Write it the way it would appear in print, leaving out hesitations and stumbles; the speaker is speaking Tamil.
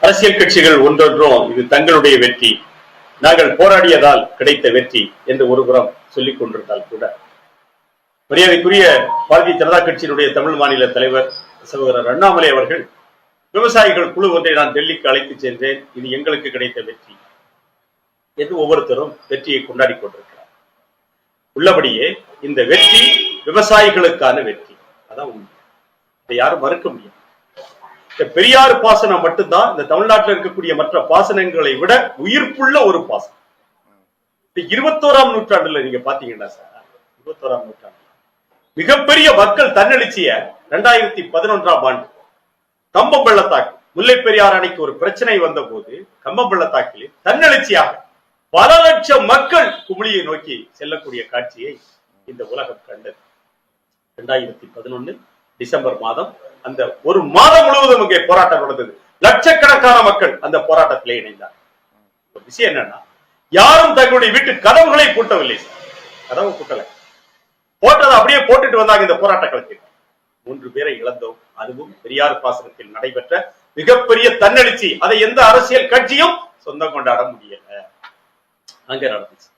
அரசியல் கட்சிகள் ஒன்றொன்றும் இது தங்களுடைய வெற்றி, நாங்கள் போராடியதால் கிடைத்த வெற்றி என்று ஒருபுறம் சொல்லிக் கொண்டிருந்தால் கூட, மரியாதைக்குரிய பாரதிய ஜனதா கட்சியினுடைய தமிழ் மாநில தலைவர் சகோதரர் அண்ணாமலை அவர்கள், விவசாயிகள் குழு ஒன்றை நான் டெல்லிக்கு அழைத்து சென்றேன், இது எங்களுக்கு கிடைத்த வெற்றி என்று ஒவ்வொருத்தரும் வெற்றியை கொண்டாடி கொண்டிருக்கிறார். உள்ளபடியே இந்த வெற்றி விவசாயிகளுக்கான வெற்றி, அதான் உண்மை. இதை யாரும் மறுக்க முடியாது. இந்த பெரியாறு பாசனம் மட்டும்தான் இந்த தமிழ்நாட்டில் இருக்கக்கூடிய மற்ற பாசனங்களை விட உயிர்ப்புள்ள ஒரு பாசனம். 21ஆம் நூற்றாண்டுல நீங்க பாத்தீங்கன்னா சார், 21ஆம் நூற்றாண்டு மிகப்பெரிய மக்கள் தன்னெழுச்சிய 2011ஆம் ஆண்டு கம்பம் பள்ளத்தாக்கு, முல்லை பெரியாறு அணைக்கு ஒரு பிரச்சனை வந்த போது கம்பம் பள்ளத்தாக்கில் தன்னெழுச்சியாக பல லட்சம் மக்கள் குமிழியை நோக்கி செல்லக்கூடிய காட்சியை இந்த உலகம் கண்டது. 2011 டிசம்பர் மாதம் அந்த ஒரு மாதம் முழுவதும் இங்கே போராட்டம் நடந்தது. லட்சக்கணக்கான மக்கள் அந்த போராட்டத்திலே இணைந்தார். ஒரு விஷயம் என்னன்னா, யாரும் தங்களுடைய வீட்டு கதவுகளை பூட்டவில்லை. கதவு பூட்டலை, போட்டதை அப்படியே போட்டுட்டு வந்தாங்க இந்த போராட்ட களத்தில். 3 பேரை இழந்தோம். அதுவும் பெரியார் பாசனத்தில் நடைபெற்ற மிகப்பெரிய தன்னெழுச்சி. அதை எந்த அரசியல் கட்சியும் சொந்தம் கொண்டாட முடியல. அங்க நடந்துச்சு.